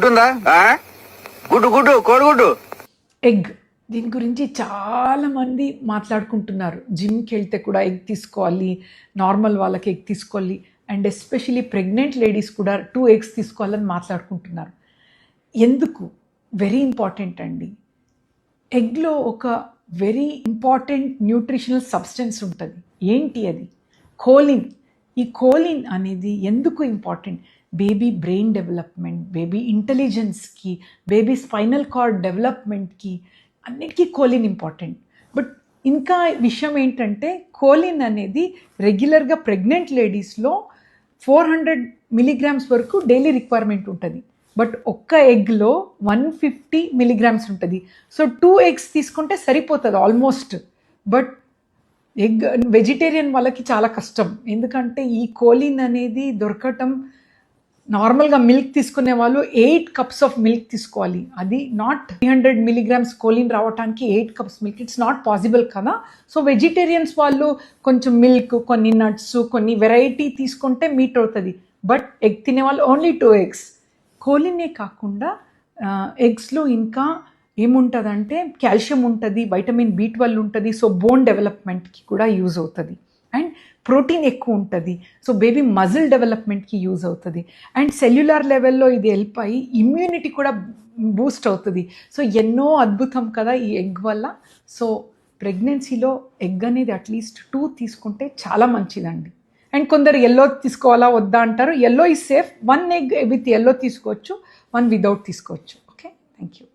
గుడ్డు ఉందా? గుడ్డు గుడ్డు కోడిగుడ్డు. ఎగ్, దీని గురించి చాలామంది మాట్లాడుకుంటున్నారు. జిమ్కి వెళ్తే కూడా ఎగ్ తీసుకోవాలి, నార్మల్ వాళ్ళకి ఎగ్ తీసుకోవాలి, అండ్ ఎస్పెషలీ ప్రెగ్నెంట్ లేడీస్ కూడా 2 eggs తీసుకోవాలని మాట్లాడుకుంటున్నారు. ఎందుకు? వెరీ ఇంపార్టెంట్ అండి. ఎగ్లో ఒక వెరీ ఇంపార్టెంట్ న్యూట్రిషనల్ సబ్స్టెన్స్ ఉంటుంది. ఏంటి అది? కోలిన్. ఈ కోలిన్ అనేది ఎందుకు important? Baby brain development, baby ఇంటెలిజెన్స్కి, బేబీ స్పైనల్ కార్డ్ డెవలప్మెంట్కి అన్నిటికీ కోలిన్ ఇంపార్టెంట్. బట్ ఇంకా విషయం ఏంటంటే కోలిన్ అనేది రెగ్యులర్గా ప్రెగ్నెంట్ లేడీస్లో 400 milligrams వరకు డైలీ రిక్వైర్మెంట్ ఉంటుంది. బట్ ఒక్క ఎగ్లో 150 milligrams ఉంటుంది. సో 2 eggs తీసుకుంటే సరిపోతుంది ఆల్మోస్ట్. బట్ ఎగ్ వెజిటేరియన్ వాళ్ళకి చాలా కష్టం, ఎందుకంటే ఈ కోలిన్ అనేది దొరకటం. నార్మల్గా మిల్క్ తీసుకునే వాళ్ళు 8 cups ఆఫ్ మిల్క్ తీసుకోవాలి. అది నాట్ 300 milligrams కోలిన్ రావడానికి 8 cups milk, it's not possible కదా. సో వెజిటేరియన్స్ వాళ్ళు కొంచెం మిల్క్, కొన్ని నట్స్, కొన్ని వెరైటీ తీసుకుంటే మీట్ అవుతుంది. బట్ ఎగ్ తినే వాళ్ళు ఓన్లీ 2 eggs. కోలినే కాకుండా ఎగ్స్లో ఇంకా ఏముంటుందంటే కాల్షియం ఉంటుంది, వైటమిన్ B12 ఉంటుంది. సో బోన్ డెవలప్మెంట్కి కూడా యూజ్ అవుతుంది. అండ్ ప్రోటీన్ ఎక్కువ ఉంటుంది. సో బేబీ మజిల్ డెవలప్మెంట్కి యూజ్ అవుతుంది. అండ్ సెల్యులార్ లెవెల్లో ఇది హెల్ప్ అయ్యి ఇమ్యూనిటీ కూడా బూస్ట్ అవుతుంది. సో ఎన్నో అద్భుతం కదా ఈ ఎగ్ వల్ల. సో ప్రెగ్నెన్సీలో ఎగ్ అనేది అట్లీస్ట్ 2 తీసుకుంటే చాలా మంచిదండి. అండ్ కొందరు ఎల్లో తీసుకోవాలా వద్దా అంటారు. Yellow is safe. 1 egg with yellow తీసుకోవచ్చు, 1 వితౌట్ తీసుకోవచ్చు. Okay, thank you.